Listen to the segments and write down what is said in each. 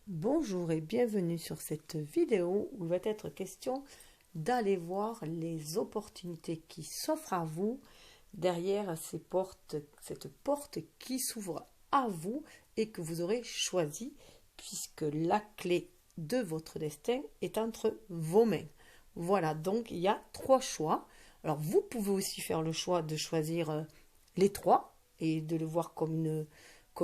Bonjour et bienvenue sur cette vidéo où il va être question d'aller voir les opportunités qui s'offrent à vous derrière cette porte qui s'ouvre à vous et que vous aurez choisi puisque la clé de votre destin est entre vos mains. Voilà, donc il y a trois choix. Alors vous pouvez aussi faire le choix de choisir les trois et de le voir comme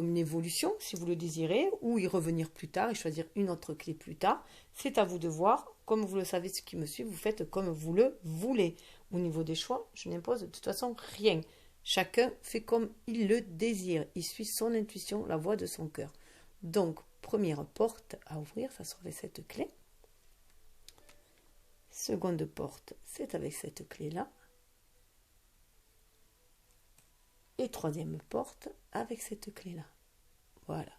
une évolution, si vous le désirez, ou y revenir plus tard et choisir une autre clé plus tard. C'est à vous de voir. Comme vous le savez, ce qui me suit, vous faites comme vous le voulez. Au niveau des choix, je n'impose de toute façon rien. Chacun fait comme il le désire. Il suit son intuition, la voix de son cœur. Donc, première porte à ouvrir, ça sera avec cette clé. Seconde porte, c'est avec cette clé-là. Et troisième porte avec cette clé-là. Voilà.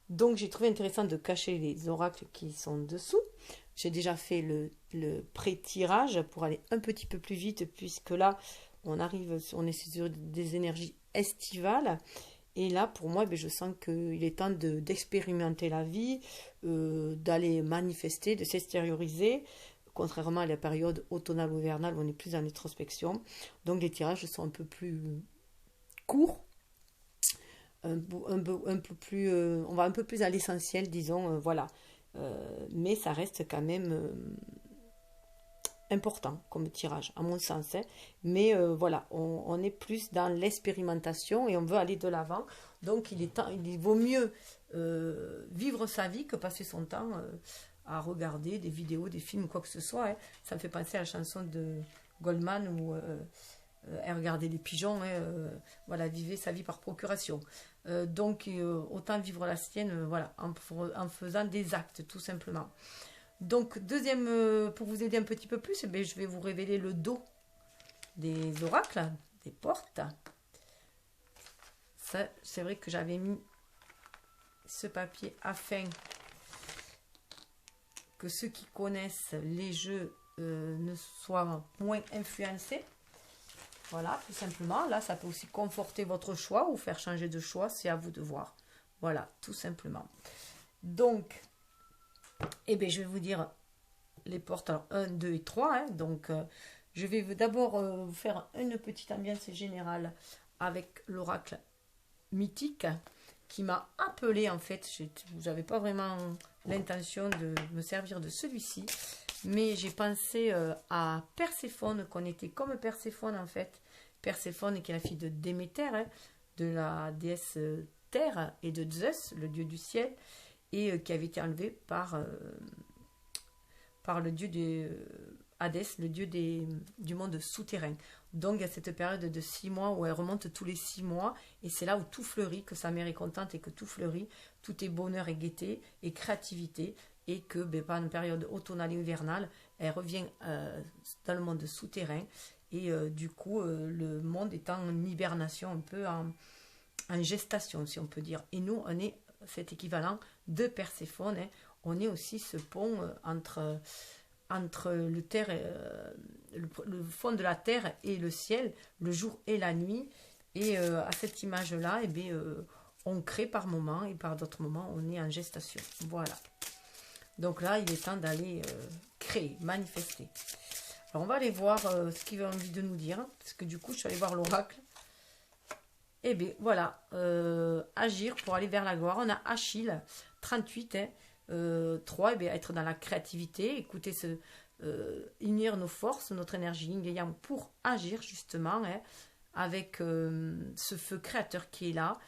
Donc, j'ai trouvé intéressant de cacher les oracles qui sont dessous. J'ai déjà fait le pré-tirage pour aller un petit peu plus vite, puisque là, on est sur des énergies estivales. Et là, pour moi, je sens qu'il est temps d'expérimenter la vie, d'aller manifester, de s'extérioriser, contrairement à la période automnale ou hivernale où on est plus dans l'introspection. Donc, les tirages sont un peu plus courts. Un peu plus, on va un peu plus à l'essentiel, disons, voilà. Mais ça reste quand même important comme tirage, à mon sens. Mais voilà, on est plus dans l'expérimentation et on veut aller de l'avant. Donc il vaut mieux vivre sa vie que passer son temps à regarder des vidéos, des films, quoi que ce soit. Ça me fait penser à la chanson de Goldman où elle regardait les pigeons, voilà, vivait sa vie par procuration. Donc autant vivre la sienne, voilà, en faisant des actes, tout simplement. Donc deuxième, pour vous aider un petit peu plus, je vais vous révéler le dos des oracles, des portes. Ça, c'est vrai que j'avais mis ce papier afin que ceux qui connaissent les jeux ne soient moins influencés. Voilà, tout simplement. Là, ça peut aussi conforter votre choix ou faire changer de choix. C'est à vous de voir. Voilà, tout simplement. Donc, je vais vous dire les portes. Alors, 1, 2 et 3. Donc, je vais d'abord vous faire une petite ambiance générale avec l'oracle mythique qui m'a appelé, en fait. Je n'avais pas vraiment l'intention de me servir de celui-ci. Mais j'ai pensé à Perséphone, qu'on était comme Perséphone, en fait. Perséphone, qui est la fille de Déméter, de la déesse Terre, et de Zeus, le dieu du ciel, et qui avait été enlevée par le dieu de Hadès, le dieu du monde souterrain. Donc, il y a cette période de 6 mois où elle remonte tous les 6 mois, et c'est là où tout fleurit, que sa mère est contente et que tout fleurit, tout est bonheur et gaieté et créativité, et que par une période automnale et hivernale, elle revient dans le monde souterrain, et du coup, le monde est en hibernation, un peu en gestation, si on peut dire. Et nous, on est cet équivalent de Perséphone, on est aussi ce pont entre le fond de la terre et le ciel, le jour et la nuit. Et à cette image-là, on crée par moments et par d'autres moments, on est en gestation. Voilà. Donc là, il est temps d'aller créer, manifester. Alors, on va aller voir ce qu'il a envie de nous dire, parce que du coup, je suis allée voir l'oracle. Voilà, agir pour aller vers la gloire. On a Achille, 38, 3, être dans la créativité, écouter unir nos forces, notre énergie yin et yang pour agir justement, avec ce feu créateur qui est là,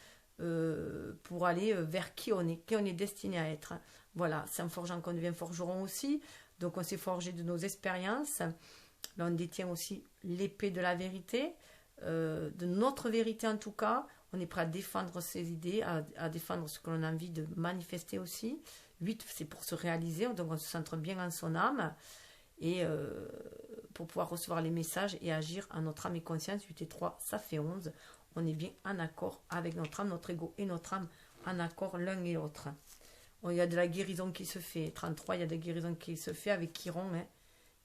pour aller vers qui on est destiné à être. Voilà, c'est en forgeant qu'on devient forgeron aussi. Donc on s'est forgé de nos expériences. Là on détient aussi l'épée de la vérité, de notre vérité en tout cas. On est prêt à défendre ses idées, à défendre ce que l'on a envie de manifester aussi. 8, c'est pour se réaliser, donc on se centre bien en son âme, et pour pouvoir recevoir les messages et agir en notre âme et conscience. 8 et 3, ça fait 11. On est bien en accord avec notre âme, notre ego et notre âme, en accord l'un et l'autre. Il y a de la guérison qui se fait. 33, il y a de la guérison qui se fait avec Chiron,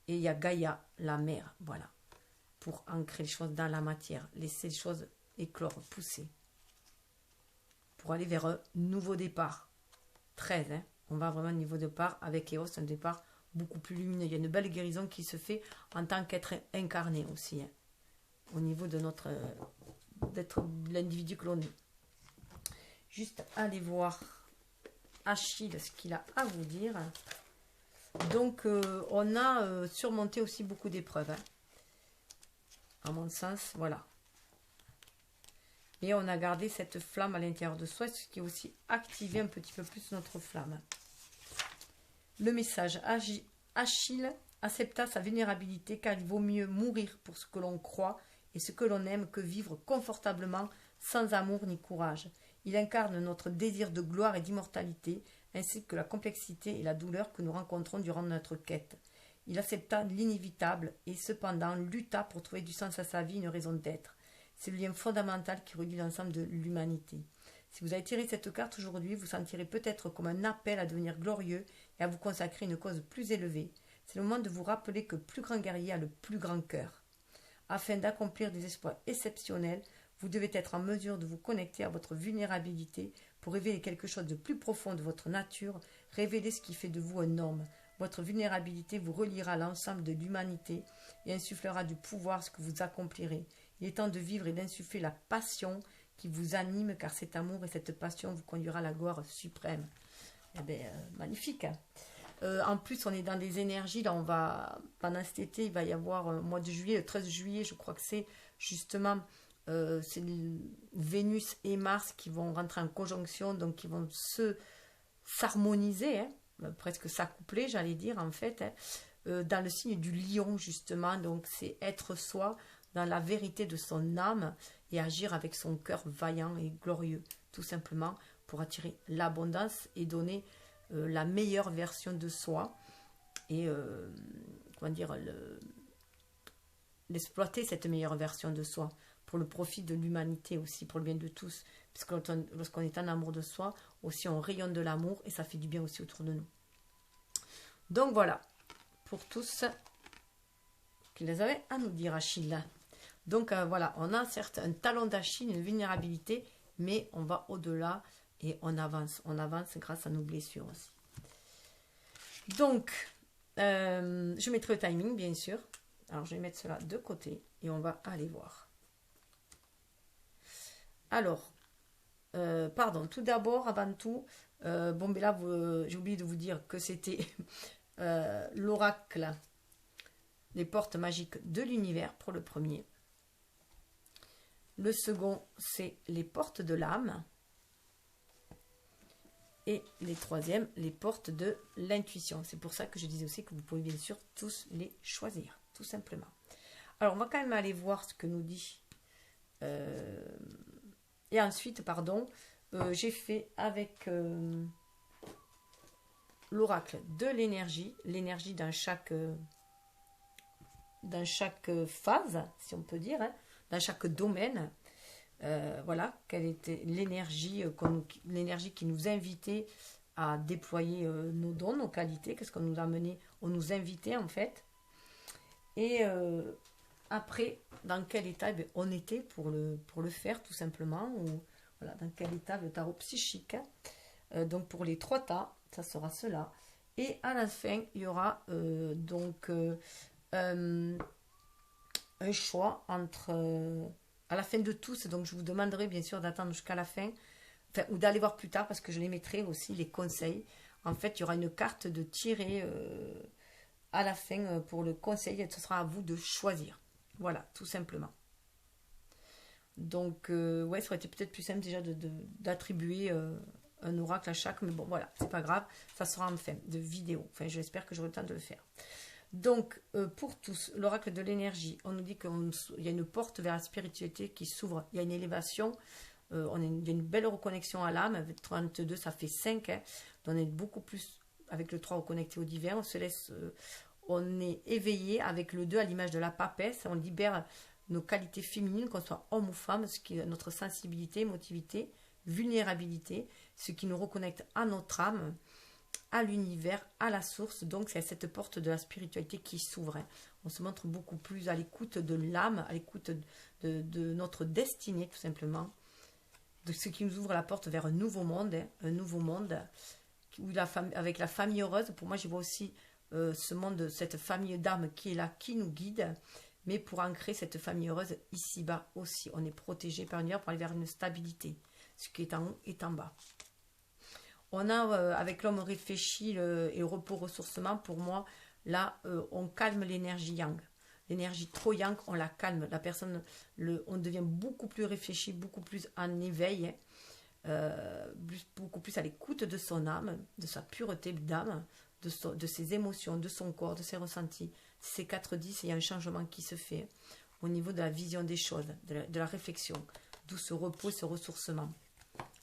et il y a Gaïa, la mère, voilà, pour ancrer les choses dans la matière, laisser les choses éclore, pousser, pour aller vers un nouveau départ. 13, On va vraiment au niveau de départ avec Eos, un départ beaucoup plus lumineux. Il y a une belle guérison qui se fait en tant qu'être incarné aussi, hein, au niveau de notre d'être l'individu que l'on est. Juste aller voir Achille ce qu'il a à vous dire. Donc on a surmonté aussi beaucoup d'épreuves, hein, à mon sens, voilà. Et on a gardé cette flamme à l'intérieur de soi, ce qui a aussi activé un petit peu plus notre flamme. Le message, Achille accepta sa vulnérabilité car il vaut mieux mourir pour ce que l'on croit et ce que l'on aime que vivre confortablement sans amour ni courage. Il incarne notre désir de gloire et d'immortalité, ainsi que la complexité et la douleur que nous rencontrons durant notre quête. Il accepta l'inévitable et cependant lutta pour trouver du sens à sa vie, une raison d'être. C'est le lien fondamental qui relie l'ensemble de l'humanité. Si vous avez tiré cette carte aujourd'hui, vous sentirez peut-être comme un appel à devenir glorieux et à vous consacrer une cause plus élevée. C'est le moment de vous rappeler que le plus grand guerrier a le plus grand cœur. Afin d'accomplir des exploits exceptionnels, vous devez être en mesure de vous connecter à votre vulnérabilité pour révéler quelque chose de plus profond de votre nature, révéler ce qui fait de vous un homme. Votre vulnérabilité vous reliera à l'ensemble de l'humanité et insufflera du pouvoir ce que vous accomplirez. Il est temps de vivre et d'insuffler la passion qui vous anime, car cet amour et cette passion vous conduira à la gloire suprême. Eh bien, magnifique, hein. En plus, on est dans des énergies, là, on va, pendant cet été, il va y avoir un mois de juillet, le 13 juillet, je crois que c'est justement, c'est Vénus et Mars qui vont rentrer en conjonction, donc qui vont s'harmoniser, hein, presque s'accoupler, j'allais dire, en fait, hein, dans le signe du lion, justement, donc c'est être soi, dans la vérité de son âme et agir avec son cœur vaillant et glorieux, tout simplement pour attirer l'abondance et donner la meilleure version de soi et comment dire, l'exploiter cette meilleure version de soi pour le profit de l'humanité aussi, pour le bien de tous, parce que lorsqu'on est en amour de soi, aussi on rayonne de l'amour et ça fait du bien aussi autour de nous. Donc voilà, pour tous qu'ils avaient à nous dire, Achille. Donc voilà, on a certes un talon d'Achille, une vulnérabilité, mais on va au-delà et on avance grâce à nos blessures aussi. Donc, je mettrai le timing, bien sûr. Alors, je vais mettre cela de côté et on va aller voir. Alors, pardon, tout d'abord, avant tout, bon, ben là, j'ai oublié de vous dire que c'était l'oracle, les portes magiques de l'univers pour le premier. Le second, c'est les portes de l'âme. Et les troisièmes, les portes de l'intuition. C'est pour ça que je disais aussi que vous pouvez bien sûr tous les choisir, tout simplement. Alors, on va quand même aller voir ce que nous dit. Et ensuite, pardon, j'ai fait avec l'oracle de l'énergie dans chaque phase, si on peut dire, hein, dans chaque domaine. Voilà, quelle était l'énergie qui nous invitait à déployer nos dons, nos qualités, qu'est-ce qu'on nous a amené, on nous invitait en fait. Et après, dans quel état on était pour le faire tout simplement, ou voilà, dans quel état le tarot psychique. Donc pour les 3 tas, ça sera cela. Et à la fin, il y aura donc un choix entre... à la fin de tous, donc je vous demanderai bien sûr d'attendre jusqu'à la fin, enfin, ou d'aller voir plus tard parce que je les mettrai aussi, les conseils. En fait, il y aura une carte de tirer à la fin pour le conseil et ce sera à vous de choisir. Voilà, tout simplement. Donc, ouais, ça aurait été peut-être plus simple déjà d'attribuer un oracle à chaque, mais bon, voilà, c'est pas grave, ça sera en fin de vidéo. Enfin, j'espère que j'aurai le temps de le faire. Donc, pour tous, l'oracle de l'énergie, on nous dit qu'il y a une porte vers la spiritualité qui s'ouvre, il y a une élévation, il y a une belle reconnexion à l'âme, avec 32, ça fait 5, hein, on est beaucoup plus avec le 3 reconnecté au divin, on se laisse, on est éveillé avec le 2 à l'image de la papesse, on libère nos qualités féminines, qu'on soit homme ou femme, ce qui est notre sensibilité, émotivité, vulnérabilité, ce qui nous reconnecte à notre âme, à l'univers, à la source. Donc c'est cette porte de la spiritualité qui s'ouvre. On se montre beaucoup plus à l'écoute de l'âme, à l'écoute de notre destinée tout simplement, de ce qui nous ouvre la porte vers un nouveau monde, un nouveau monde. avec la famille heureuse. Pour moi, je vois aussi ce monde, cette famille d'âmes qui est là, qui nous guide. Mais pour ancrer cette famille heureuse ici-bas aussi, on est protégé par l'univers pour aller vers une stabilité. Ce qui est en haut est en bas. On a, avec l'homme réfléchi et le repos ressourcement, pour moi, là, on calme l'énergie yang. L'énergie trop yang, on la calme. La personne, on devient beaucoup plus réfléchi, beaucoup plus en éveil, beaucoup plus à l'écoute de son âme, de sa pureté d'âme, de ses émotions, de son corps, de ses ressentis. Ces 4-10, il y a un changement qui se fait au niveau de la vision des choses, de la réflexion, d'où ce repos, ce ressourcement,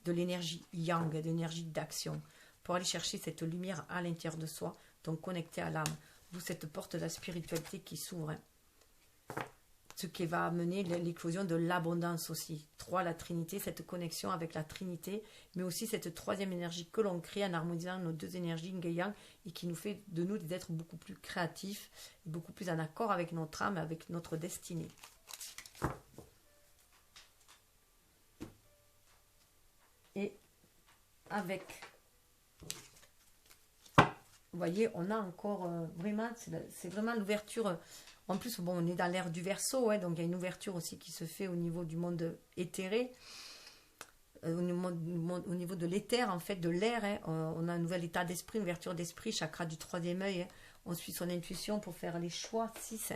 de l'énergie yang, de l'énergie d'action, pour aller chercher cette lumière à l'intérieur de soi, donc connecté à l'âme, d'où cette porte de la spiritualité qui s'ouvre. Ce qui va amener l'éclosion de l'abondance aussi. 3, la Trinité, cette connexion avec la Trinité, mais aussi cette troisième énergie que l'on crée en harmonisant nos deux énergies, yin et yang, et qui nous fait de nous des êtres beaucoup plus créatifs, beaucoup plus en accord avec notre âme, avec notre destinée. Et avec, vous voyez, on a encore vraiment, c'est vraiment l'ouverture. En plus, bon, on est dans l'ère du Verseau, donc il y a une ouverture aussi qui se fait au niveau du monde éthéré, au niveau de l'éther, en fait, de l'air. On a un nouvel état d'esprit, une ouverture d'esprit, chakra du troisième œil. On suit son intuition pour faire les choix, 6,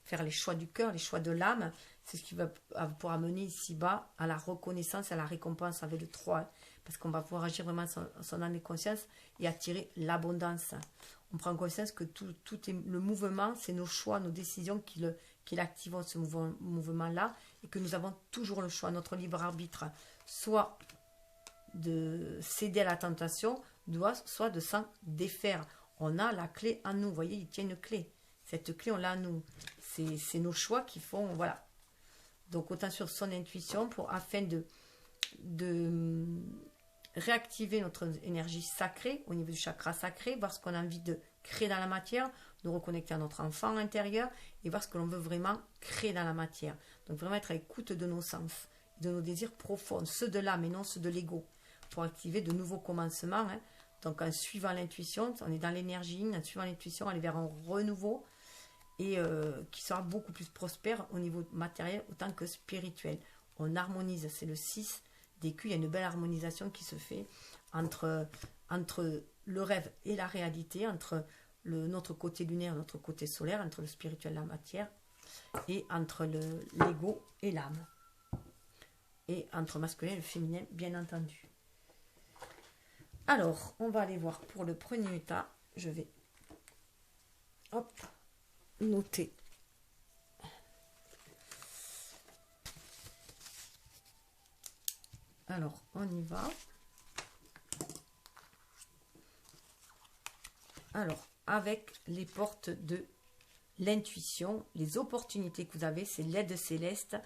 faire les choix du cœur, les choix de l'âme. C'est ce qui va pouvoir amener ici-bas à la reconnaissance, à la récompense avec le 3, parce qu'on va pouvoir agir vraiment son âme et conscience et attirer l'abondance. On prend conscience que tout est le mouvement, c'est nos choix, nos décisions qui l'activent, ce mouvement-là, et que nous avons toujours le choix, notre libre arbitre, soit de céder à la tentation, soit de s'en défaire. On a la clé en nous, vous voyez, il tient une clé. Cette clé, on l'a en nous. C'est nos choix qui font, voilà. Donc, autant sur son intuition, afin de réactiver notre énergie sacrée au niveau du chakra sacré, voir ce qu'on a envie de créer dans la matière, de reconnecter à notre enfant intérieur et voir ce que l'on veut vraiment créer dans la matière. Donc vraiment être à l'écoute de nos sens, de nos désirs profonds, ceux de l'âme et non ceux de l'ego, pour activer de nouveaux commencements. Donc en suivant l'intuition, on est dans l'énergie, en suivant l'intuition, aller vers un renouveau et qui sera beaucoup plus prospère au niveau matériel autant que spirituel. On harmonise, c'est le 6 des culs, il y a une belle harmonisation qui se fait entre le rêve et la réalité, entre notre côté lunaire, notre côté solaire, entre le spirituel et la matière, et entre l'ego et l'âme, et entre masculin et le féminin, bien entendu. Alors, on va aller voir pour le premier état. Je vais noter. Alors, on y va. Alors, avec les portes de l'intuition, les opportunités que vous avez, c'est l'aide céleste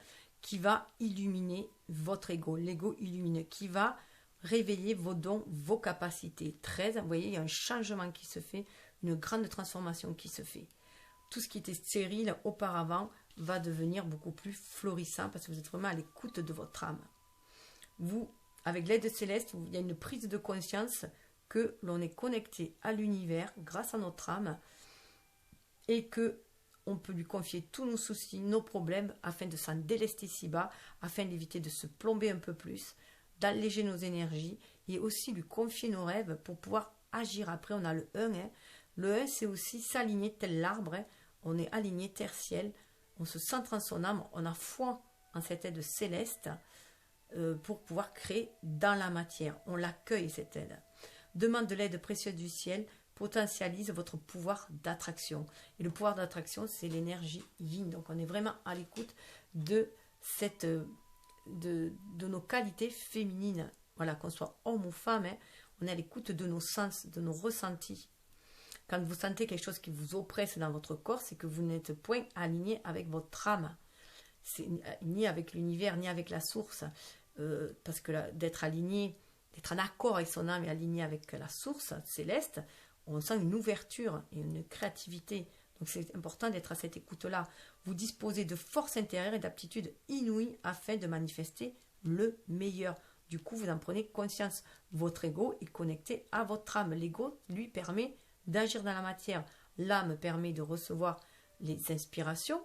qui va illuminer votre ego, l'ego illumineux, qui va réveiller vos dons, vos capacités. 13, vous voyez, il y a un changement qui se fait, une grande transformation qui se fait. Tout ce qui était stérile auparavant va devenir beaucoup plus florissant parce que vous êtes vraiment à l'écoute de votre âme. Vous, avec l'aide céleste, il y a une prise de conscience que l'on est connecté à l'univers grâce à notre âme et que on peut lui confier tous nos soucis, nos problèmes afin de s'en délester ici-bas, afin d'éviter de se plomber un peu plus, d'alléger nos énergies et aussi lui confier nos rêves pour pouvoir agir. Après, on a le 1. Le 1, c'est aussi s'aligner tel l'arbre. On est aligné terre-ciel, on se centre en son âme, on a foi en cette aide céleste pour pouvoir créer dans la matière. On l'accueille, cette aide. Demande de l'aide précieuse du ciel, potentialise votre pouvoir d'attraction. Et le pouvoir d'attraction, c'est l'énergie yin. Donc, on est vraiment à l'écoute de nos qualités féminines. Voilà, qu'on soit homme ou femme, on est à l'écoute de nos sens, de nos ressentis. Quand vous sentez quelque chose qui vous oppresse dans votre corps, c'est que vous n'êtes point aligné avec votre âme. C'est ni avec l'univers, ni avec la source. Parce que d'être aligné, d'être en accord avec son âme et aligné avec la source céleste, on sent une ouverture et une créativité. Donc c'est important d'être à cette écoute-là. Vous disposez de force intérieure et d'aptitudes inouïes afin de manifester le meilleur. Du coup, vous en prenez conscience. Votre ego est connecté à votre âme. L'ego, lui, permet d'agir dans la matière. L'âme permet de recevoir les inspirations,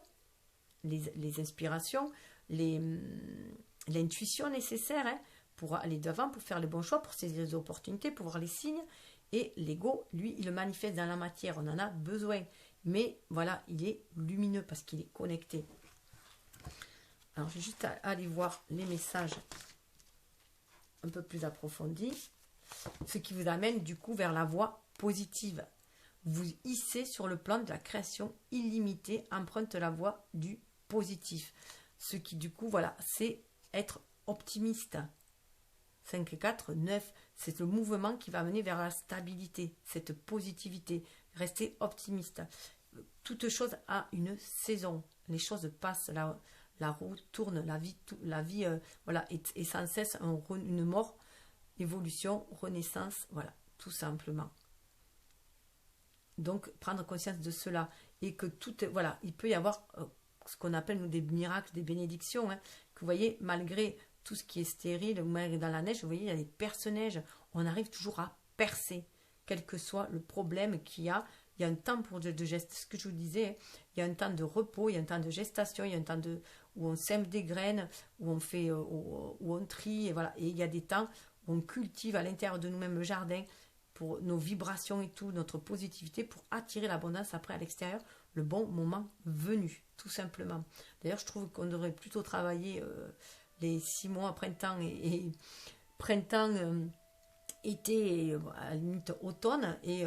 l'intuition nécessaire, hein, pour aller devant, pour faire les bons choix, pour saisir les opportunités, pour voir les signes. Et l'ego, lui, il le manifeste dans la matière. On en a besoin. Mais voilà, il est lumineux parce qu'il est connecté. Alors, je vais juste aller voir les messages un peu plus approfondis. Ce qui vous amène du coup vers la voie positive. Vous hissez sur le plan de la création illimitée, emprunte la voie du positif. Ce qui du coup, voilà, c'est être optimiste. 5, 4, 9, c'est le mouvement qui va mener vers la stabilité, cette positivité. Restez optimiste. Toute chose a une saison. Les choses passent, la roue tourne, la vie voilà, est sans cesse une mort, évolution, renaissance, voilà, tout simplement. Donc, prendre conscience de cela et que tout, voilà, il peut y avoir ce qu'on appelle nous des miracles, des bénédictions, hein, que vous voyez, malgré tout ce qui est stérile, ou malgré dans la neige, vous voyez, il y a des perce-neige, on arrive toujours à percer, quel que soit le problème qu'il y a. Il y a un temps pour de geste, ce que je vous disais, il y a un temps de repos, il y a un temps de gestation, il y a un temps où on sème des graines, où on fait, où on trie, et voilà. Et il y a des temps où on cultive à l'intérieur de nous-mêmes le jardin pour nos vibrations et tout, notre positivité, pour attirer l'abondance après à l'extérieur, le bon moment venu, tout simplement. D'ailleurs, je trouve qu'on devrait plutôt travailler les 6 mois, printemps et printemps, été et à la limite automne, et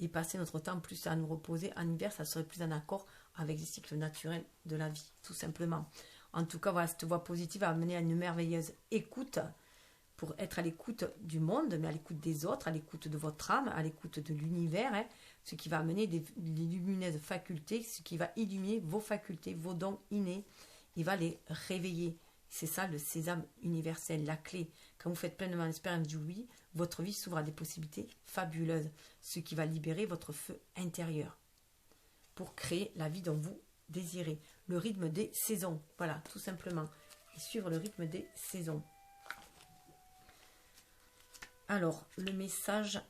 passer notre temps plus à nous reposer. En hiver, ça serait plus en accord avec les cycles naturels de la vie, tout simplement. En tout cas, voilà, cette voie positive va amener à une merveilleuse écoute, pour être à l'écoute du monde, mais à l'écoute des autres, à l'écoute de votre âme, à l'écoute de l'univers, hein, ce qui va amener des lumineuses facultés, ce qui va illuminer vos facultés, vos dons innés, il va les réveiller. C'est ça le sésame universel, la clé. Quand vous faites pleinement l'expérience du oui, votre vie s'ouvre à des possibilités fabuleuses, ce qui va libérer votre feu intérieur pour créer la vie dont vous désirez. Le rythme des saisons, voilà, tout simplement. Et suivre le rythme des saisons. Alors, le message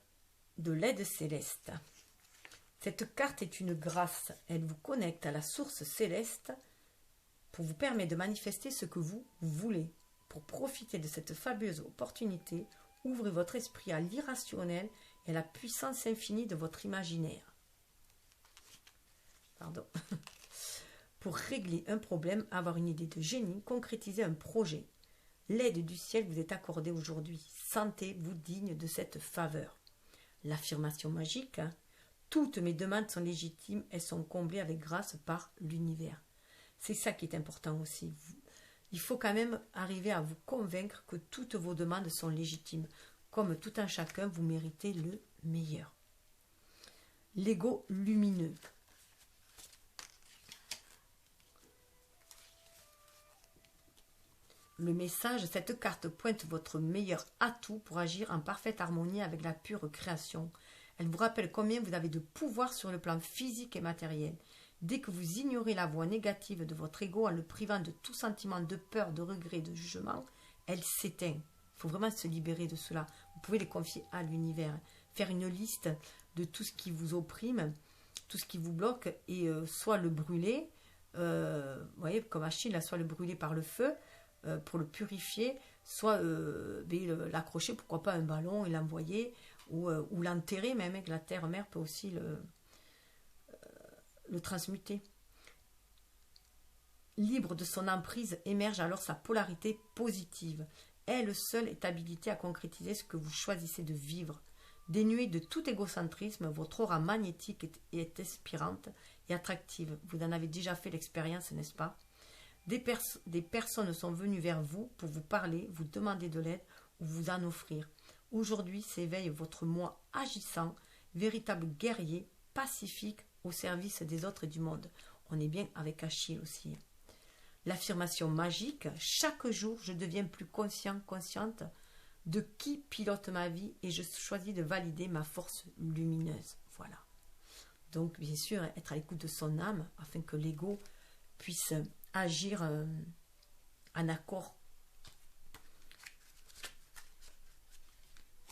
de l'aide céleste. Cette carte est une grâce. Elle vous connecte à la source céleste pour vous permettre de manifester ce que vous voulez. Pour profiter de cette fabuleuse opportunité, ouvrez votre esprit à l'irrationnel et à la puissance infinie de votre imaginaire. Pardon. Pour régler un problème, avoir une idée de génie, concrétiser un projet. L'aide du ciel vous est accordée aujourd'hui. Sentez-vous digne de cette faveur. L'affirmation magique. Toutes mes demandes sont légitimes. Elles sont comblées avec grâce par l'univers. C'est ça qui est important aussi. Il faut quand même arriver à vous convaincre que toutes vos demandes sont légitimes. Comme tout un chacun, vous méritez le meilleur. L'ego lumineux. Le message, cette carte pointe votre meilleur atout pour agir en parfaite harmonie avec la pure création. Elle vous rappelle combien vous avez de pouvoir sur le plan physique et matériel. Dès que vous ignorez la voix négative de votre ego en le privant de tout sentiment de peur, de regret, de jugement, elle s'éteint. Il faut vraiment se libérer de cela. Vous pouvez les confier à l'univers. Faire une liste de tout ce qui vous opprime, tout ce qui vous bloque, et soit le brûler, vous voyez, comme Achille, soit le brûler par le feu, pour le purifier, soit l'accrocher, pourquoi pas un ballon et l'envoyer, ou l'enterrer même, avec la terre-mère peut aussi le transmuter. Libre de son emprise, émerge alors sa polarité positive. Elle seule est habilitée à concrétiser ce que vous choisissez de vivre. Dénuée de tout égocentrisme, votre aura magnétique est inspirante et attractive. Vous en avez déjà fait l'expérience, n'est-ce pas ? Des personnes sont venues vers vous pour vous parler, vous demander de l'aide ou vous en offrir. Aujourd'hui s'éveille votre moi agissant, véritable guerrier, pacifique, au service des autres et du monde. On est bien avec Achille aussi. L'affirmation magique, chaque jour je deviens plus conscient, consciente de qui pilote ma vie et je choisis de valider ma force lumineuse. Voilà. Donc bien sûr, être à l'écoute de son âme afin que l'ego puisse agir en accord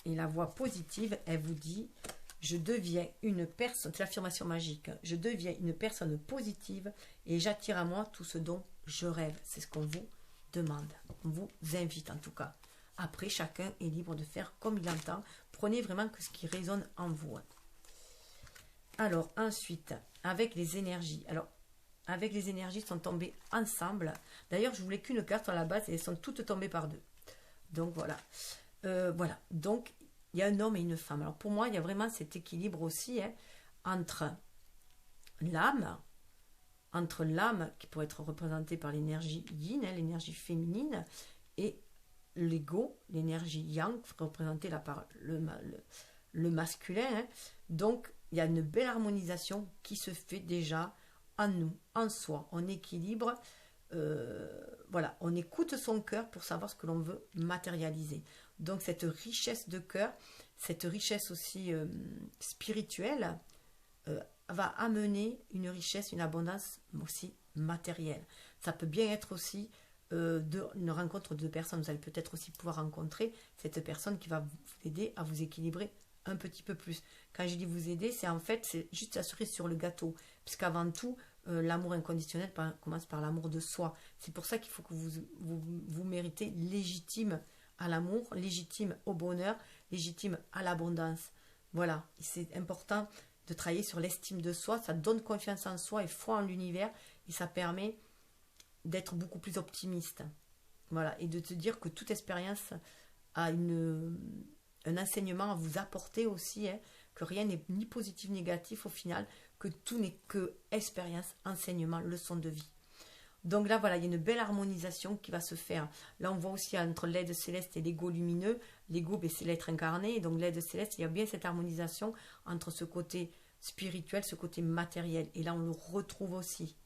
Et la voix positive, elle vous dit, je deviens une personne, c'est l'affirmation magique, je deviens une personne positive et j'attire à moi tout ce dont je rêve. C'est ce qu'on vous demande, on vous invite en tout cas. Après, chacun est libre de faire comme il entend. Prenez vraiment que ce qui résonne en vous. Alors, ensuite, avec les énergies. Alors, avec les énergies sont tombées ensemble. D'ailleurs, je voulais qu'une carte à la base et elles sont toutes tombées par deux. Donc, voilà. Voilà. Donc, il y a un homme et une femme. Alors, pour moi, il y a vraiment cet équilibre aussi entre l'âme, qui pourrait être représentée par l'énergie yin, l'énergie féminine, et l'ego, l'énergie yang, représentée là par le masculin. Donc, il y a une belle harmonisation qui se fait déjà en nous, en soi. On équilibre, voilà, on écoute son cœur pour savoir ce que l'on veut matérialiser. Donc, cette richesse de cœur, cette richesse aussi spirituelle, va amener une richesse, une abondance aussi matérielle. Ça peut bien être aussi une rencontre de deux personnes. Vous allez peut-être aussi pouvoir rencontrer cette personne qui va vous aider à vous équilibrer un petit peu plus. Quand je dis vous aider, c'est juste la cerise sur le gâteau. Puisqu'avant tout, l'amour inconditionnel commence par l'amour de soi. C'est pour ça qu'il faut que vous méritez légitime à l'amour, légitime au bonheur, légitime à l'abondance. Voilà, c'est important de travailler sur l'estime de soi. Ça donne confiance en soi et foi en l'univers et ça permet d'être beaucoup plus optimiste. Voilà, et de te dire que toute expérience a un enseignement à vous apporter aussi, que rien n'est ni positif ni négatif au final, que tout n'est que expérience, enseignement, leçon de vie. Donc là, voilà, il y a une belle harmonisation qui va se faire. Là, on voit aussi entre l'aide céleste et l'ego lumineux. L'ego, c'est l'être incarné. Donc l'aide céleste, il y a bien cette harmonisation entre ce côté spirituel, ce côté matériel. Et là, on le retrouve aussi.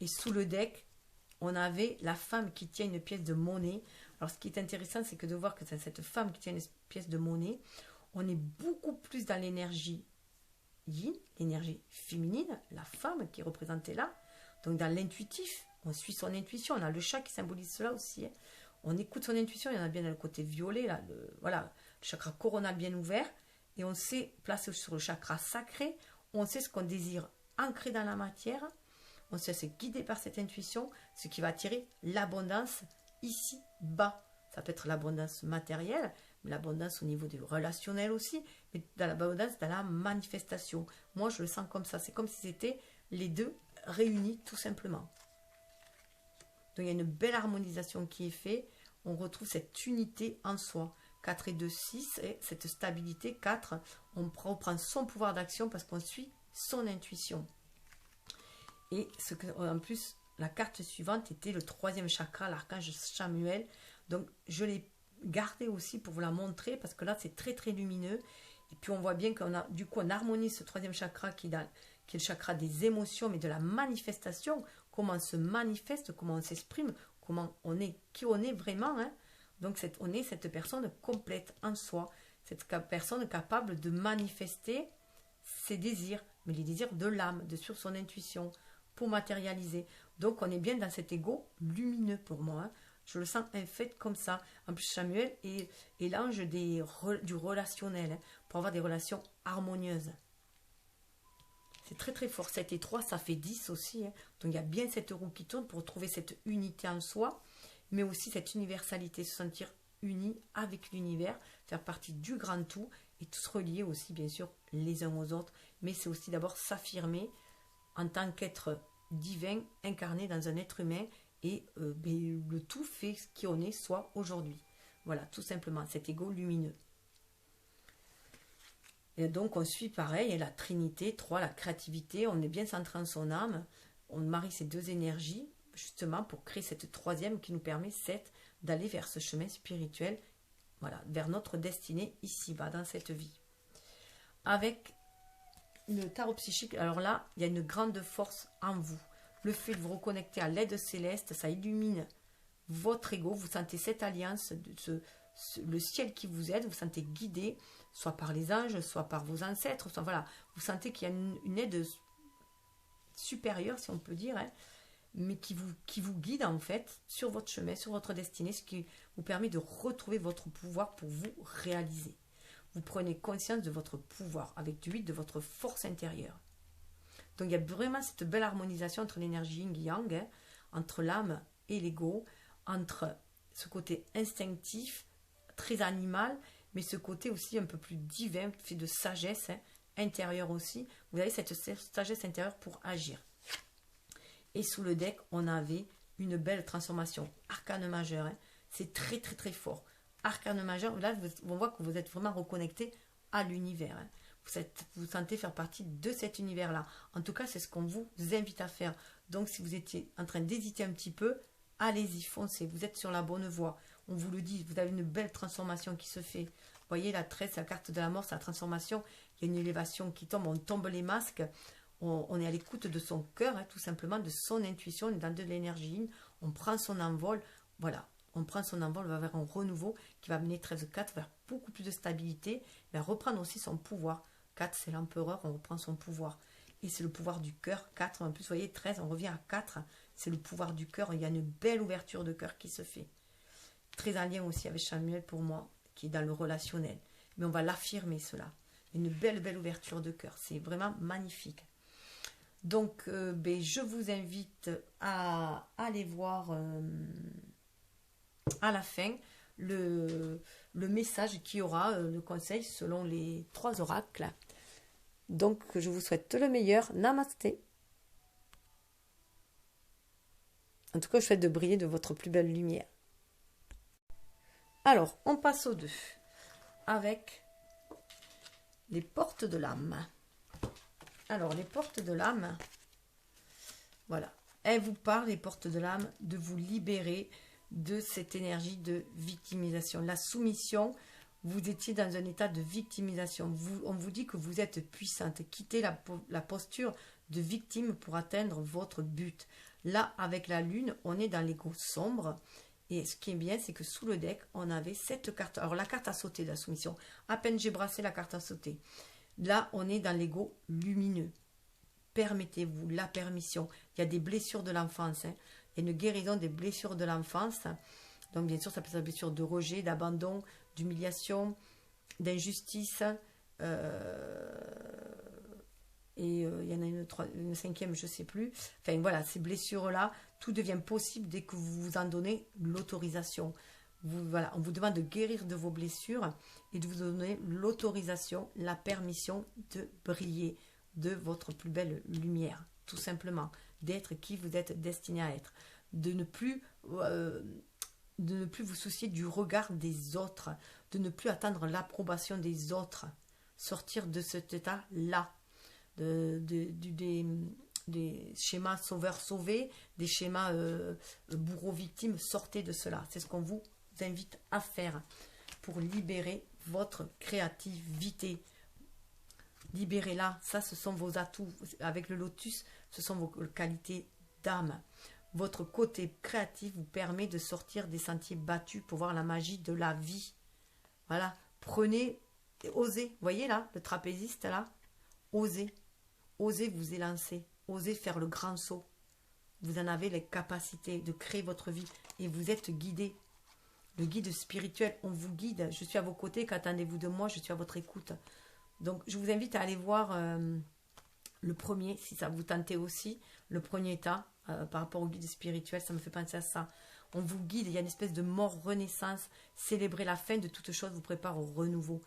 Et sous le deck, on avait la femme qui tient une pièce de monnaie. Alors, ce qui est intéressant, c'est que de voir que c'est cette femme qui tient une pièce de monnaie, on est beaucoup plus dans l'énergie yin, l'énergie féminine, la femme qui est représentée là. Donc, dans l'intuitif, on suit son intuition. On a le chat qui symbolise cela aussi. On écoute son intuition. Il y en a bien dans le côté violet, là, voilà, le chakra coronal bien ouvert. Et on sait placer sur le chakra sacré. On sait ce qu'on désire ancrer dans la matière. On sait se guider par cette intuition, ce qui va attirer l'abondance ici bas. Ça peut être l'abondance matérielle, mais l'abondance au niveau du relationnel aussi, mais dans l'abondance dans la manifestation. Moi, je le sens comme ça. C'est comme si c'était les deux réunis tout simplement. Donc, il y a une belle harmonisation qui est faite. On retrouve cette unité en soi. 4 et 2, 6, et cette stabilité. 4, on reprend son pouvoir d'action parce qu'on suit son intuition. Et en plus, la carte suivante était le 3e chakra, l'archange Chamuel. Donc, je l'ai gardé aussi pour vous la montrer parce que là, c'est très, très lumineux. Et puis, on voit bien qu'on a, du coup, on harmonise ce 3e chakra qui est le chakra des émotions, mais de la manifestation. Comment on se manifeste, comment on s'exprime, comment on est, qui on est vraiment. Donc, on est cette personne complète en soi. Cette personne capable de manifester ses désirs, mais les désirs de l'âme, de sur son intuition, pour matérialiser. Donc, on est bien dans cet ego lumineux pour moi. Je le sens en fait comme ça. En plus, Samuel est l'ange du relationnel, pour avoir des relations harmonieuses. C'est très très fort. 7 et 3, ça fait 10 aussi. Donc, il y a bien cette roue qui tourne pour trouver cette unité en soi, mais aussi cette universalité, se sentir uni avec l'univers, faire partie du grand tout, et tous reliés aussi, bien sûr, les uns aux autres. Mais c'est aussi d'abord s'affirmer en tant qu'être divin incarné dans un être humain et le tout fait ce qui on est soit aujourd'hui. Voilà, tout simplement, cet ego lumineux. Et donc on suit pareil, la Trinité, 3, la créativité, on est bien centré en son âme, on marie ces deux énergies justement pour créer cette 3e qui nous permet 7 d'aller vers ce chemin spirituel, voilà, vers notre destinée ici-bas dans cette vie. Avec le tarot psychique, alors là, il y a une grande force en vous. Le fait de vous reconnecter à l'aide céleste, ça illumine votre ego. Vous sentez cette alliance, le ciel qui vous aide, vous sentez guidé, soit par les anges, soit par vos ancêtres, soit voilà. Vous sentez qu'il y a une aide supérieure, si on peut dire. mais qui vous guide en fait sur votre chemin, sur votre destinée, ce qui vous permet de retrouver votre pouvoir pour vous réaliser. Vous prenez conscience de votre pouvoir avec du 8 de votre force intérieure. Donc il y a vraiment cette belle harmonisation entre l'énergie yin et yang, hein, entre l'âme et l'ego, entre ce côté instinctif, très animal, mais ce côté aussi un peu plus divin, fait de sagesse, hein, intérieure aussi. Vous avez cette sagesse intérieure pour agir. Et sous le deck, on avait une belle transformation. Arcane majeur, hein. C'est très très très fort. Arcane majeur, là on voit que vous êtes vraiment reconnecté à l'univers. Hein. Vous sentez faire partie de cet univers-là. En tout cas, c'est ce qu'on vous invite à faire. Donc si vous étiez en train d'hésiter un petit peu, allez-y, foncez. Vous êtes sur la bonne voie. On vous le dit, vous avez une belle transformation qui se fait. Vous voyez, la 13, la carte de la mort, c'est la transformation. Il y a une élévation qui tombe, on tombe les masques. On est à l'écoute de son cœur, hein, tout simplement, de son intuition, on est dans de l'énergie, on prend son envol, voilà, on prend son envol vers un renouveau qui va mener 13-4 vers beaucoup plus de stabilité, vers reprendre aussi son pouvoir. 4, c'est l'empereur, on reprend son pouvoir. Et c'est le pouvoir du cœur, 4, en plus, vous voyez, 13, on revient à 4, c'est le pouvoir du cœur, il y a une belle ouverture de cœur qui se fait. Très en lien aussi avec Samuel pour moi, qui est dans le relationnel. Mais on va l'affirmer cela. Une belle, belle ouverture de cœur, c'est vraiment magnifique. Donc, je vous invite à aller voir à la fin le message qui aura le conseil selon les 3 oracles. Donc, je vous souhaite le meilleur. Namasté. En tout cas, je souhaite de briller de votre plus belle lumière. Alors, on passe au 2 avec les portes de l'âme. Alors, les portes de l'âme, voilà. Elles vous parlent, les portes de l'âme, de vous libérer de cette énergie de victimisation. La soumission, vous étiez dans un état de victimisation. On vous dit que vous êtes puissante. Quittez la posture de victime pour atteindre votre but. Là, avec la lune, on est dans l'ego sombre. Et ce qui est bien, c'est que sous le deck, on avait cette carte. Alors, la carte a sauté de la soumission. À peine j'ai brassé, la carte a sauté. Là, on est dans l'ego lumineux. Permettez-vous la permission. Il y a des blessures de l'enfance. Hein. Il y a une guérison des blessures de l'enfance. Donc, bien sûr, ça peut être des blessures de rejet, d'abandon, d'humiliation, d'injustice. Et il y en a une cinquième, je ne sais plus. Enfin, voilà, ces blessures-là, tout devient possible dès que vous vous en donnez l'autorisation. Voilà, on vous demande de guérir de vos blessures et de vous donner l'autorisation, la permission de briller de votre plus belle lumière, tout simplement, d'être qui vous êtes destiné à être, de ne plus vous soucier du regard des autres, de ne plus attendre l'approbation des autres, sortir de cet état-là, des schémas sauveurs-sauvés, des schémas bourreaux-victimes, sortez de cela. C'est ce qu'on vous invite à faire pour libérer votre créativité. Libérez-la, ça ce sont vos atouts. Avec le lotus, ce sont vos qualités d'âme. Votre côté créatif vous permet de sortir des sentiers battus pour voir la magie de la vie. Voilà, prenez, osez, voyez là, le trapéziste là, osez vous élancer, osez faire le grand saut. Vous en avez les capacités de créer votre vie et vous êtes guidé. Le guide spirituel, on vous guide. Je suis à vos côtés, qu'attendez-vous de moi? Je suis à votre écoute. Donc, je vous invite à aller voir le premier, si ça vous tentait aussi, le premier état par rapport au guide spirituel, ça me fait penser à ça. On vous guide, il y a une espèce de mort-renaissance. Célébrer la fin de toute chose vous prépare au renouveau.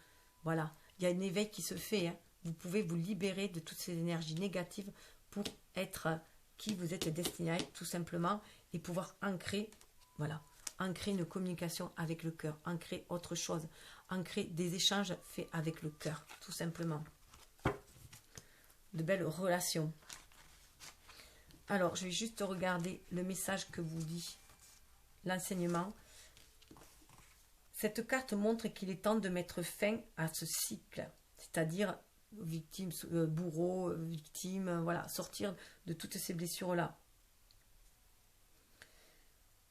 Voilà, il y a un éveil qui se fait. Hein. Vous pouvez vous libérer de toutes ces énergies négatives pour être qui vous êtes destiné à être, tout simplement, et pouvoir ancrer, voilà, ancrer une communication avec le cœur, ancrer autre chose, ancrer des échanges faits avec le cœur, tout simplement. De belles relations. Alors, je vais juste regarder le message que vous dit l'enseignement. Cette carte montre qu'il est temps de mettre fin à ce cycle, c'est-à-dire victime, bourreau, victime, voilà, sortir de toutes ces blessures-là.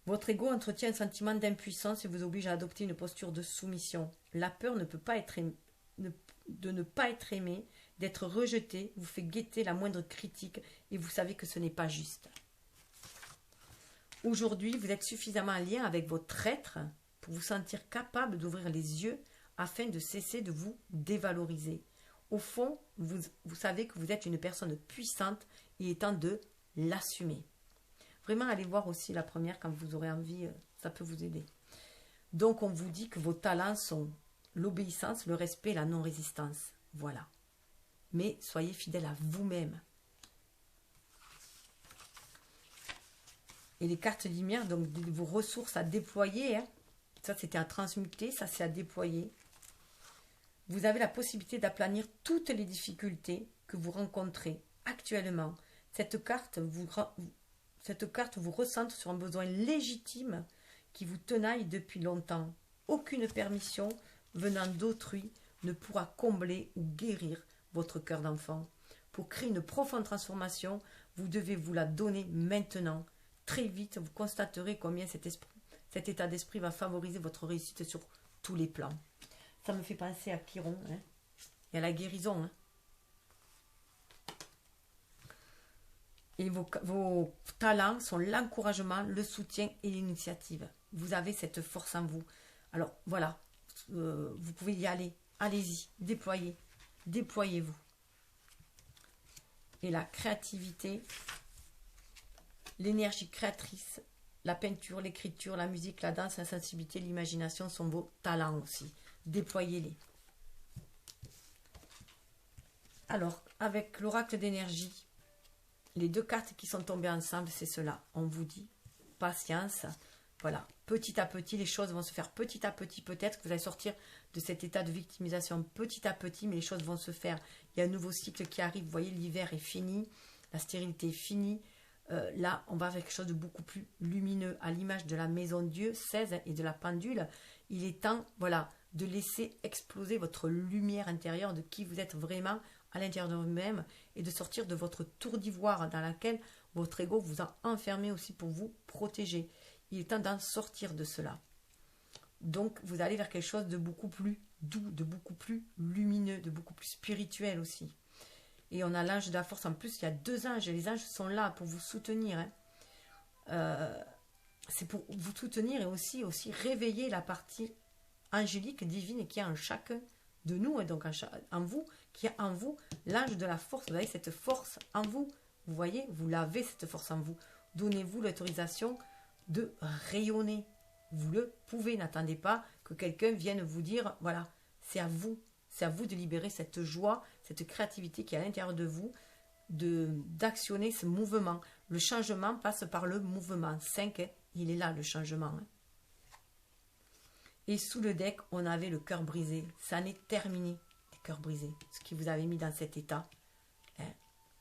Votre ego entretient un sentiment d'impuissance et vous oblige à adopter une posture de soumission. La peur de ne pas être aimé, d'être rejeté, vous fait guetter la moindre critique et vous savez que ce n'est pas juste. Aujourd'hui, vous êtes suffisamment en lien avec votre être pour vous sentir capable d'ouvrir les yeux afin de cesser de vous dévaloriser. Au fond, vous savez que vous êtes une personne puissante et il est temps de l'assumer. Vraiment, allez voir aussi la première quand vous aurez envie, ça peut vous aider. Donc, on vous dit que vos talents sont l'obéissance, le respect et la non-résistance. Voilà. Mais soyez fidèle à vous-même. Et les cartes lumière, donc vos ressources à déployer, hein. Ça c'était à transmuter, ça c'est à déployer. Vous avez la possibilité d'aplanir toutes les difficultés que vous rencontrez actuellement. Cette carte vous recentre sur un besoin légitime qui vous tenaille depuis longtemps. Aucune permission venant d'autrui ne pourra combler ou guérir votre cœur d'enfant. Pour créer une profonde transformation, vous devez vous la donner maintenant. Très vite, vous constaterez combien cet état d'esprit va favoriser votre réussite sur tous les plans. Ça me fait penser à Chiron, hein, et à la guérison. Hein. Et vos talents sont l'encouragement, le soutien et l'initiative. Vous avez cette force en vous. Alors voilà, vous pouvez y aller. Allez-y, déployez-vous. Et la créativité, l'énergie créatrice, la peinture, l'écriture, la musique, la danse, la sensibilité, l'imagination sont vos talents aussi. Déployez-les. Alors, avec l'oracle d'énergie, les deux cartes qui sont tombées ensemble, c'est cela. On vous dit patience. Voilà, petit à petit, les choses vont se faire petit à petit. Peut-être que vous allez sortir de cet état de victimisation petit à petit, mais les choses vont se faire. Il y a un nouveau cycle qui arrive. Vous voyez, l'hiver est fini, la stérilité est finie. Là, on va vers quelque chose de beaucoup plus lumineux, à l'image de la maison de Dieu 16 et de la pendule. Il est temps, voilà, de laisser exploser votre lumière intérieure de qui vous êtes vraiment à l'intérieur de vous-même et de sortir de votre tour d'ivoire dans laquelle votre ego vous a enfermé aussi pour vous protéger. Il est temps d'en sortir de cela. Donc, vous allez vers quelque chose de beaucoup plus doux, de beaucoup plus lumineux, de beaucoup plus spirituel aussi. Et on a l'ange de la force. En plus, il y a deux anges. Et les anges sont là pour vous soutenir. Hein. C'est pour vous soutenir et aussi réveiller la partie angélique, divine qui est en chacun de nous. Et donc en vous, qui est en vous, l'ange de la force. Vous avez cette force en vous. Vous voyez, vous l'avez cette force en vous. Donnez-vous l'autorisation de rayonner. Vous le pouvez. N'attendez pas que quelqu'un vienne vous dire, voilà, c'est à vous. C'est à vous de libérer cette joie, cette créativité qui est à l'intérieur de vous, d'actionner ce mouvement. Le changement passe par le mouvement. 5, hein, il est là le changement. Hein. Et sous le deck, on avait le cœur brisé. Ça en est terminé, les cœurs brisés. Ce qui vous avait mis dans cet état hein,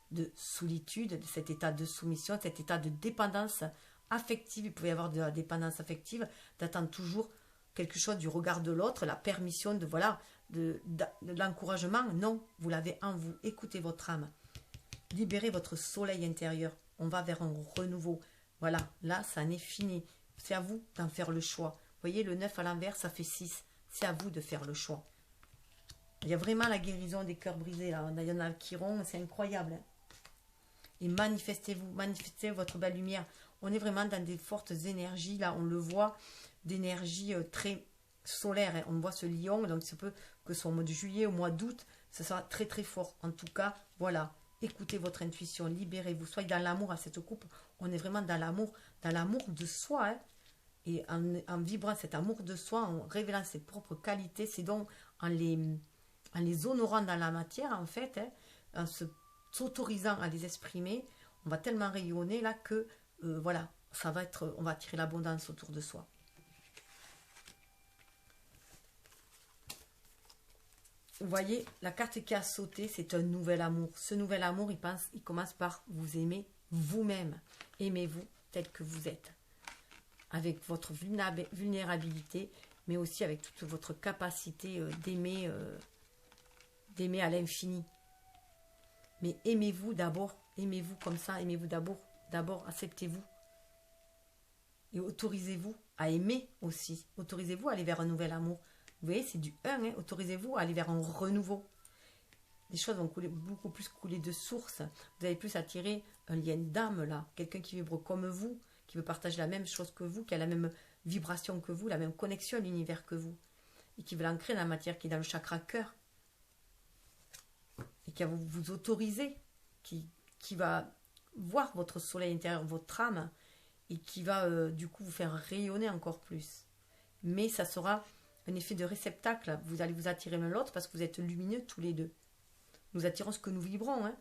de solitude, de cet état de soumission, cet état de dépendance affective. Il pouvait y avoir de la dépendance affective, d'attendre toujours quelque chose du regard de l'autre, la permission de voilà, de l'encouragement. Non, vous l'avez en vous. Écoutez votre âme. Libérez votre soleil intérieur. On va vers un renouveau. Voilà, là, ça en est fini. C'est à vous d'en faire le choix. Vous voyez, le 9 à l'envers, ça fait 6. C'est à vous de faire le choix. Il y a vraiment la guérison des cœurs brisés. Là. Il y en a Chiron, c'est incroyable. Hein. Et manifestez-vous, manifestez votre belle lumière. On est vraiment dans des fortes énergies. Là, on le voit, d'énergie très solaire. Hein. On voit ce lion, donc ça peut que ce soit au mois de juillet, au mois d'août, ça sera très très fort. En tout cas, voilà, écoutez votre intuition, libérez-vous, soyez dans l'amour à cette coupe. On est vraiment dans l'amour de soi. Hein. Et en vibrant cet amour de soi, en révélant ses propres qualités, c'est donc en les honorant dans la matière, en fait, hein, en s'autorisant à les exprimer, on va tellement rayonner là que, voilà, ça va être, on va attirer l'abondance autour de soi. Vous voyez, la carte qui a sauté, c'est un nouvel amour. Ce nouvel amour, il commence par vous aimer vous-même. Aimez-vous tel que vous êtes. Avec votre vulnérabilité, mais aussi avec toute votre capacité d'aimer à l'infini. Mais aimez-vous d'abord, aimez-vous comme ça, aimez-vous d'abord acceptez-vous. Et autorisez-vous à aimer aussi. Autorisez-vous à aller vers un nouvel amour. Vous voyez, c'est du 1, hein. Autorisez-vous à aller vers un renouveau. Les choses vont beaucoup plus couler de source. Vous allez plus attirer un lien d'âme là. Quelqu'un qui vibre comme vous, qui veut partager la même chose que vous, qui a la même vibration que vous, la même connexion à l'univers que vous, et qui veut l'ancrer dans la matière, qui est dans le chakra cœur, et qui va vous autoriser, qui va voir votre soleil intérieur, votre âme, et qui va du coup vous faire rayonner encore plus. Mais ça sera un effet de réceptacle. Vous allez vous attirer l'un l'autre parce que vous êtes lumineux tous les deux. Nous attirons ce que nous vibrons, hein,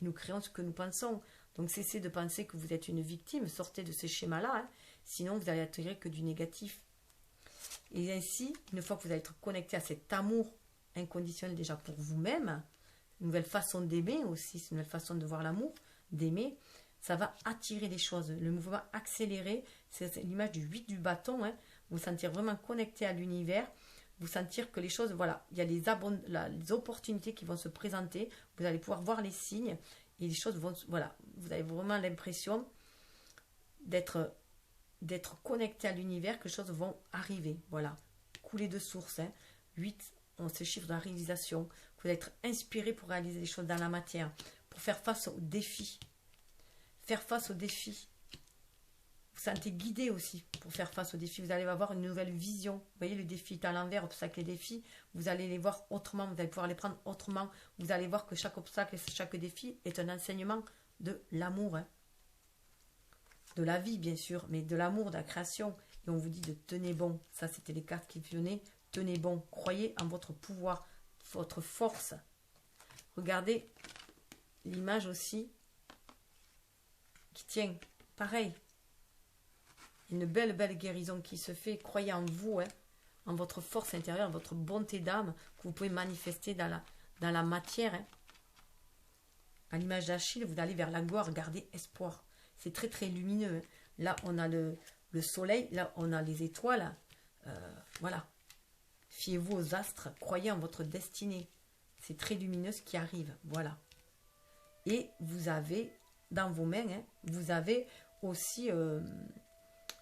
et nous créons ce que nous pensons. Donc cessez de penser que vous êtes une victime, sortez de ces schémas-là, hein, sinon vous allez attirer que du négatif. Et ainsi, une fois que vous allez être connecté à cet amour inconditionnel déjà pour vous-même, une nouvelle façon d'aimer aussi, c'est une nouvelle façon de voir l'amour, d'aimer, ça va attirer des choses. Le mouvement accéléré, c'est l'image du 8 du bâton, hein, vous sentir vraiment connecté à l'univers, vous sentir que les choses, voilà, il y a les opportunités qui vont se présenter, vous allez pouvoir voir les signes, et les choses vont, voilà, vous avez vraiment l'impression d'être connecté à l'univers, que les choses vont arriver, voilà, couler de source, hein. 8, on se chiffre de la réalisation, vous allez être inspiré pour réaliser des choses dans la matière, pour faire face aux défis, vous sentez guidé aussi pour faire face aux défis, vous allez avoir une nouvelle vision, vous voyez le défi est à l'envers, obstacle et défis, vous allez les voir autrement, vous allez pouvoir les prendre autrement, vous allez voir que chaque obstacle et chaque défi est un enseignement de l'amour, hein. De la vie bien sûr, mais de l'amour, de la création, et on vous dit de tenez bon, ça c'était les cartes qui venaient, tenez bon, croyez en votre pouvoir, votre force, regardez l'image aussi qui tient, pareil, une belle guérison qui se fait, croyez en vous, hein, en votre force intérieure, en votre bonté d'âme, que vous pouvez manifester dans la matière, hein. À l'image d'Achille, vous allez vers la gloire, gardez espoir, c'est très lumineux, hein. Là on a le soleil, là on a les étoiles, voilà, fiez-vous aux astres, croyez en votre destinée, c'est très lumineux ce qui arrive, voilà. Et vous avez dans vos mains, hein, vous avez aussi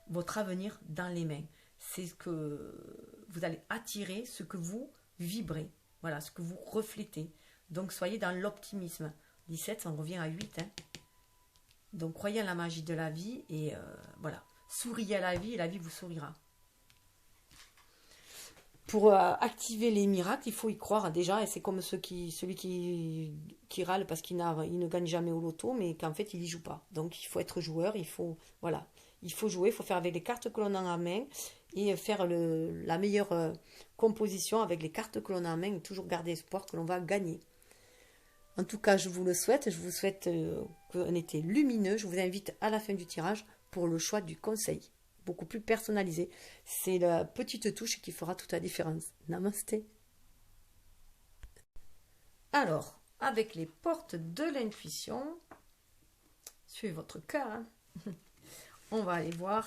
votre avenir dans les mains. C'est ce que vous allez attirer, ce que vous vibrez, voilà, ce que vous reflétez. Donc soyez dans l'optimisme. 17, ça en revient à 8. Hein. Donc croyez en la magie de la vie et voilà, souriez à la vie et la vie vous sourira. Pour activer les miracles, il faut y croire déjà, et c'est comme celui qui râle parce qu'il ne gagne jamais au loto, mais qu'en fait il n'y joue pas. Donc il faut être joueur, il faut jouer, il faut faire avec les cartes que l'on a en main, et faire la meilleure composition avec les cartes que l'on a en main, et toujours garder espoir que l'on va gagner. En tout cas, je vous le souhaite, je vous souhaite un été lumineux, je vous invite à la fin du tirage pour le choix du conseil. Beaucoup plus personnalisé. C'est la petite touche qui fera toute la différence. Namasté. Alors, avec les portes de l'intuition, suivez votre cœur. Hein. On va aller voir.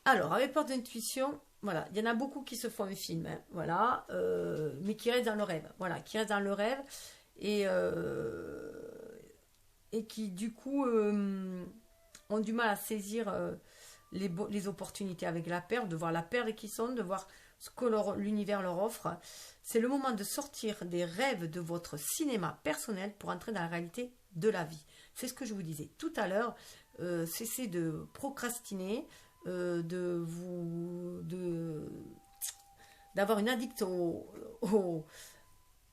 Alors, avec les portes d'intuition, voilà, il y en a beaucoup qui se font un film, hein, voilà, mais qui restent dans le rêve. Voilà, qui restent dans le rêve et qui, du coup... ont du mal à saisir les opportunités avec la perle, de voir la perle qui sont, de voir ce que l'univers leur offre. C'est le moment de sortir des rêves de votre cinéma personnel pour entrer dans la réalité de la vie. C'est ce que je vous disais tout à l'heure. Cessez de procrastiner, d'avoir une addict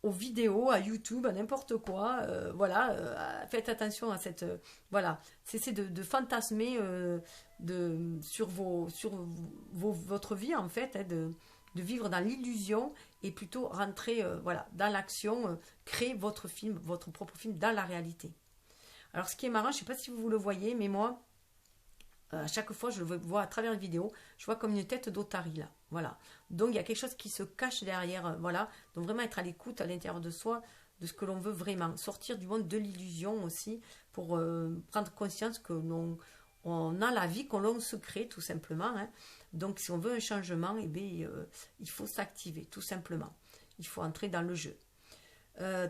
aux vidéos, à YouTube, à n'importe quoi, voilà, faites attention à cette, voilà, cessez de fantasmer sur votre vie en fait, hein, de vivre dans l'illusion et plutôt rentrer, voilà, dans l'action, créer votre film, votre propre film dans la réalité. Alors ce qui est marrant, je ne sais pas si vous le voyez, mais moi, à chaque fois, je le vois à travers une vidéo, je vois comme une tête d'otarie là, voilà. Donc il y a quelque chose qui se cache derrière, voilà. Donc vraiment être à l'écoute à l'intérieur de soi, de ce que l'on veut vraiment, sortir du monde de l'illusion aussi, pour prendre conscience que on a la vie qu'on l'on se crée tout simplement. Hein. Donc si on veut un changement, eh bien, il faut s'activer tout simplement. Il faut entrer dans le jeu.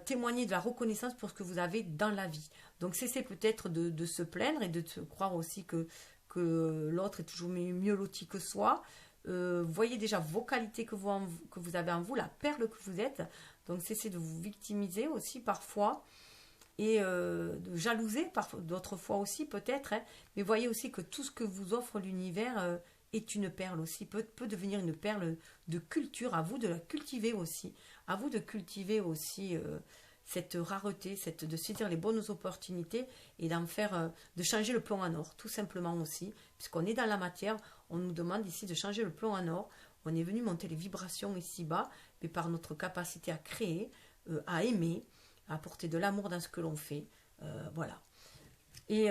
Témoigner de la reconnaissance pour ce que vous avez dans la vie. Donc cessez peut-être de se plaindre et de se croire aussi que l'autre est toujours mieux loti que soi. Voyez déjà vos qualités que vous avez en vous, la perle que vous êtes. Donc cessez de vous victimiser aussi parfois. et de jalouser, parfois d'autres fois aussi peut-être, hein, mais voyez aussi que tout ce que vous offre l'univers est une perle aussi, peut devenir une perle de culture, à vous de la cultiver aussi, à vous de cultiver aussi cette rareté, de saisir les bonnes opportunités et d'en faire, de changer le plomb en or, tout simplement aussi, puisqu'on est dans la matière, on nous demande ici de changer le plomb en or, on est venu monter les vibrations ici-bas, mais par notre capacité à créer, à aimer, à apporter de l'amour dans ce que l'on fait. Voilà. Et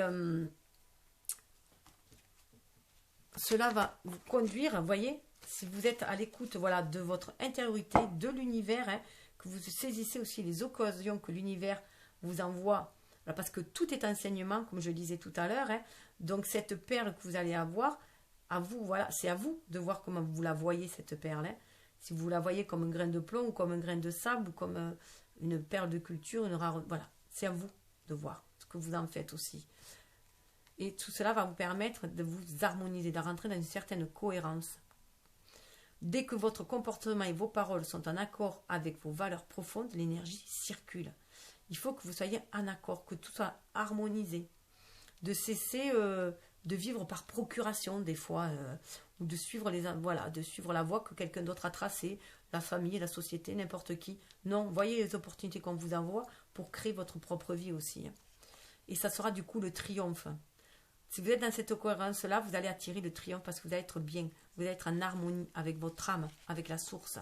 cela va vous conduire, vous voyez, si vous êtes à l'écoute voilà, de votre intériorité, de l'univers, hein, que vous saisissez aussi les occasions que l'univers vous envoie, parce que tout est enseignement, comme je le disais tout à l'heure, hein, donc cette perle que vous allez avoir, à vous, voilà, c'est à vous de voir comment vous la voyez, cette perle. Hein. Si vous la voyez comme un grain de plomb, ou comme un grain de sable, ou comme une perle de culture, une rare, voilà, c'est à vous de voir ce que vous en faites aussi. Et tout cela va vous permettre de vous harmoniser, de rentrer dans une certaine cohérence. Dès que votre comportement et vos paroles sont en accord avec vos valeurs profondes, l'énergie circule. Il faut que vous soyez en accord, que tout soit harmonisé. De cesser de vivre par procuration des fois, ou de suivre de suivre la voie que quelqu'un d'autre a tracée, la famille, la société, n'importe qui. Non, voyez les opportunités qu'on vous envoie pour créer votre propre vie aussi. Et ça sera du coup le triomphe. Si vous êtes dans cette cohérence-là, vous allez attirer le triomphe parce que vous allez être bien, vous allez être en harmonie avec votre âme, avec la source.